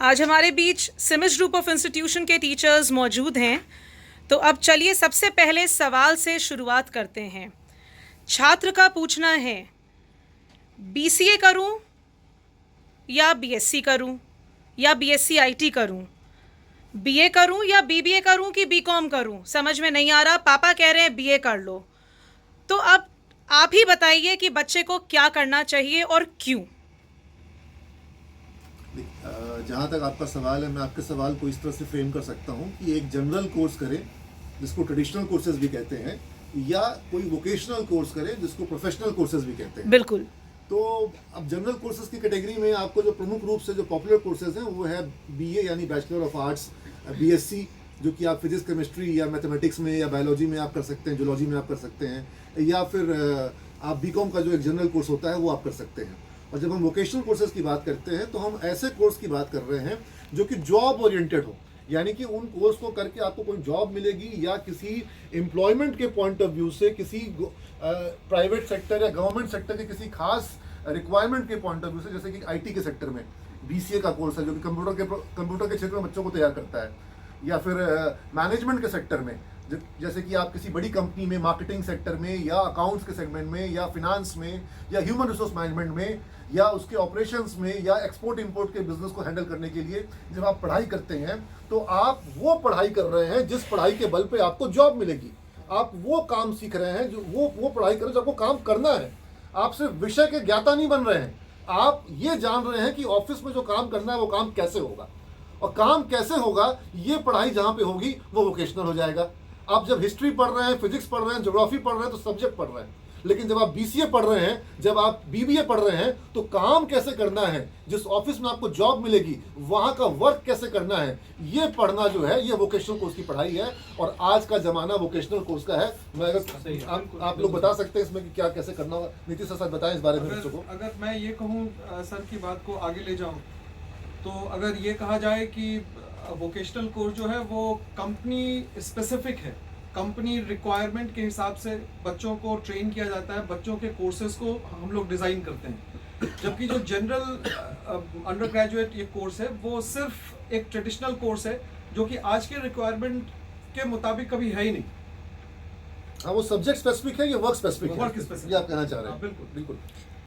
आज हमारे बीच सिमिज group of institution के टीचर्स मौजूद हैं। तो अब चलिए सबसे पहले सवाल से शुरुआत करते हैं। छात्र का पूछना है, बीसीए करूं या बीएससी करूं या बीएससी आईटी करूं, बीए करूं या बीबीए करूं कि बीकॉम करूं, समझ में नहीं आ रहा। पापा कह रहे हैं बीए कर लो। तो अब आप ही बताइए कि बच्चे को क्या करना चाहिए और क्यों। जहाँ तक आपका सवाल है, मैं आपके सवाल को इस तरह से फ्रेम कर सकता हूँ कि एक जनरल कोर्स करें जिसको ट्रेडिशनल कोर्सेज भी कहते हैं, या कोई वोकेशनल कोर्स करें जिसको प्रोफेशनल कोर्सेज भी कहते हैं। बिल्कुल। तो अब जनरल कोर्सेज की कैटेगरी में आपको जो प्रमुख रूप से जो पॉपुलर कोर्सेज हैं वो है बीए यानी बैचलर ऑफ आर्ट्स, बीएससी जो कि आप फिजिक्स केमिस्ट्री या मैथमेटिक्स में या बायोलॉजी में आप कर सकते हैं, जूलॉजी में आप कर सकते हैं, या फिर आप बीकॉम का जो एक जनरल कोर्स होता है वो आप कर सकते हैं। और जब हम वोकेशनल कोर्सेज की बात करते हैं तो हम ऐसे कोर्स की बात कर रहे हैं जो कि जॉब ओरिएंटेड हो, यानी कि उन कोर्स को करके आपको कोई जॉब मिलेगी या किसी एम्प्लॉयमेंट के पॉइंट ऑफ व्यू से किसी प्राइवेट सेक्टर या गवर्नमेंट सेक्टर के किसी खास रिक्वायरमेंट के पॉइंट ऑफ व्यू से, जैसे कि आईटी के सेक्टर में बीसीए का कोर्स है जो कि कंप्यूटर के क्षेत्र में बच्चों को तैयार करता है, या फिर मैनेजमेंट के सेक्टर में जैसे कि आप किसी बड़ी कंपनी में मार्केटिंग सेक्टर में या अकाउंट्स के सेगमेंट में या फिनांस में या ह्यूमन रिसोर्स मैनेजमेंट में या उसके ऑपरेशंस में या एक्सपोर्ट इंपोर्ट के बिजनेस को हैंडल करने के लिए जब आप पढ़ाई करते हैं तो आप वो पढ़ाई कर रहे हैं जिस पढ़ाई के बल पे आपको जॉब मिलेगी। आप वो काम सीख रहे हैं जो वो पढ़ाई कर रहे हैं जो आपको काम करना है। आप सिर्फ विषय के ज्ञाता नहीं बन रहे हैं, आप ये जान रहे हैं कि ऑफिस में जो काम करना है वो काम कैसे होगा, और काम कैसे होगा ये पढ़ाई जहाँ पे होगी वो वोकेशनल हो जाएगा। आप जब हिस्ट्री पढ़ रहे हैं, फिजिक्स पढ़ रहे हैं, ज्योग्राफी पढ़ रहे हैं तो सब्जेक्ट पढ़ रहे हैं, लेकिन जब आप बीसीए पढ़ रहे हैं, जब आप बीबीए पढ़ रहे हैं तो काम कैसे करना है, जिस ऑफिस में आपको जॉब मिलेगी वहां का वर्क कैसे करना है, ये पढ़ना जो है ये वोकेशनल कोर्स की पढ़ाई है। और आज का जमाना वोकेशनल कोर्स का है। मैं अगर आप लोग बता सकते हैं इसमें कि क्या कैसे करना होगा, नीतीश सर बताएं इस बारे में बच्चों को। अगर मैं ये कहूँ सर की बात को आगे ले जाऊँ तो अगर ये कहा जाए कि वोकेशनल कोर्स जो है वो कंपनी स्पेसिफिक है, कंपनी रिक्वायरमेंट के हिसाब से बच्चों को ट्रेन किया जाता है, बच्चों के कोर्सेज को हम लोग डिज़ाइन करते हैं। जबकि जो जनरल अंडर ग्रेजुएट ये कोर्स है वो सिर्फ एक ट्रेडिशनल कोर्स है जो कि आज के रिक्वायरमेंट के मुताबिक कभी है ही नहीं। हाँ, वो सब्जेक्ट स्पेसिफिक है, ये वर्क स्पेसिफिक है, वर्क स्पेसिफिक ये आप कहना चाह रहे हैं। बिल्कुल बिल्कुल।